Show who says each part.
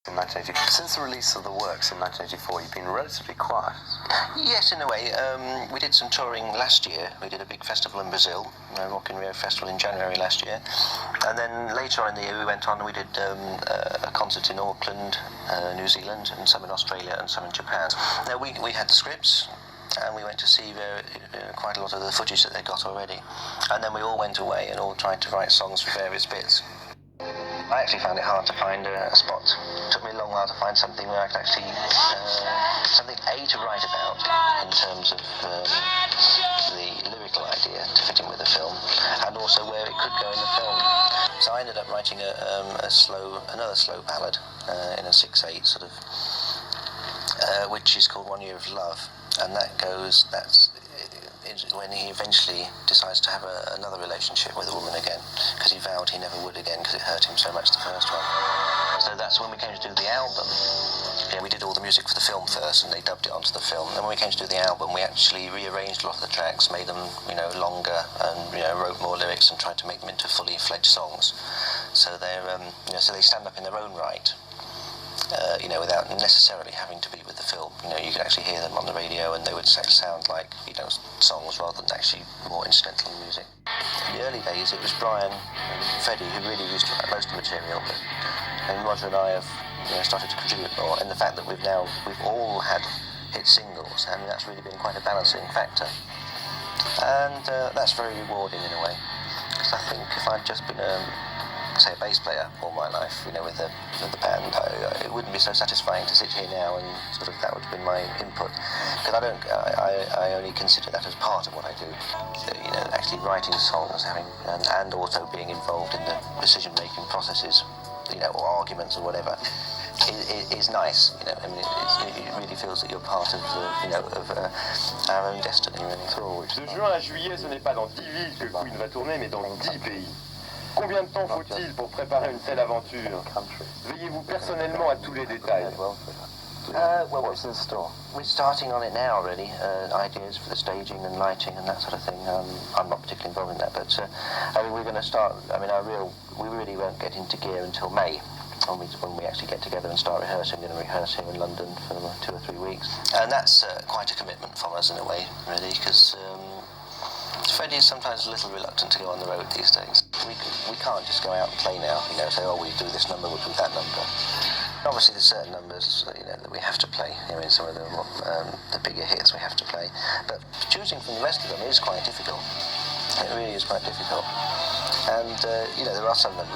Speaker 1: In 1980. Since the release of the works in 1984, you've been relatively quiet.
Speaker 2: Yes, in a way. We did some touring last year. We did a big festival in Brazil, Rock in Rio Festival in January last year. And then later on in the year we went on and we did a concert in Auckland, New Zealand, and some in Australia and some in Japan. Now we had the scripts and we went to see quite a lot of the footage that they got already. And then we all went away and all tried to write songs for various bits. I actually found it hard to find a spot. It took me a long while to find something where I could actually, something to write about in terms of the lyrical idea to fit in with the film, and also where it could go in the film. So I ended up writing another slow ballad in a 6/8 sort of, which is called 1 Year of Love, and that's when he eventually decides to have another relationship with a woman again, because he vowed he never would again because it hurt him so much the first one. So that's when we came to do the album. We did all the music for the film first and they dubbed it onto the film. Then when we came to do the album, we actually rearranged a lot of the tracks, made them longer, and wrote more lyrics and tried to make them into fully fledged songs. So they're so they stand up in their own right. Without necessarily having to be with the film. You could actually hear them on the radio and they would sound like, songs rather than actually more incidental music. In the early days it was Brian and Freddie who really used to write most of the material, and Roger and I have started to contribute more, and the fact that we've all had hit singles, that's really been quite a balancing factor. And that's very rewarding in a way, because I think if I'd just been say a bass player all my life, with the band, it wouldn't be so satisfying to sit here now and sort of that would have been my input, because I only consider that as part of what I do. Actually writing songs, and also being involved in the decision-making processes, or arguments or whatever, is nice. It really feels that you're part of our own destiny, really.
Speaker 3: De juin à juillet, ce n'est pas dans 10 villes que Queen va tourner, mais dans 10 pays. Combien de temps faut-il pour préparer une telle aventure? Veillez-vous personnellement à tous les détails?
Speaker 2: What's in store? We're starting on it now, really. Ideas for the staging and lighting and that sort of thing. I'm not particularly involved in that, but we're going to start. We really won't get into gear until May, when we actually get together and start rehearsing. We're going to rehearse here in London for 2 or 3 weeks, and that's quite a commitment from us in a way, really, because Freddie is sometimes a little reluctant to go on the road these days. We can't just go out and play now, say, we do this number, we'll do that number. Obviously there's certain numbers, that we have to play, in some of the bigger hits we have to play. But choosing from the rest of them is quite difficult. It really is quite difficult. And, there are some numbers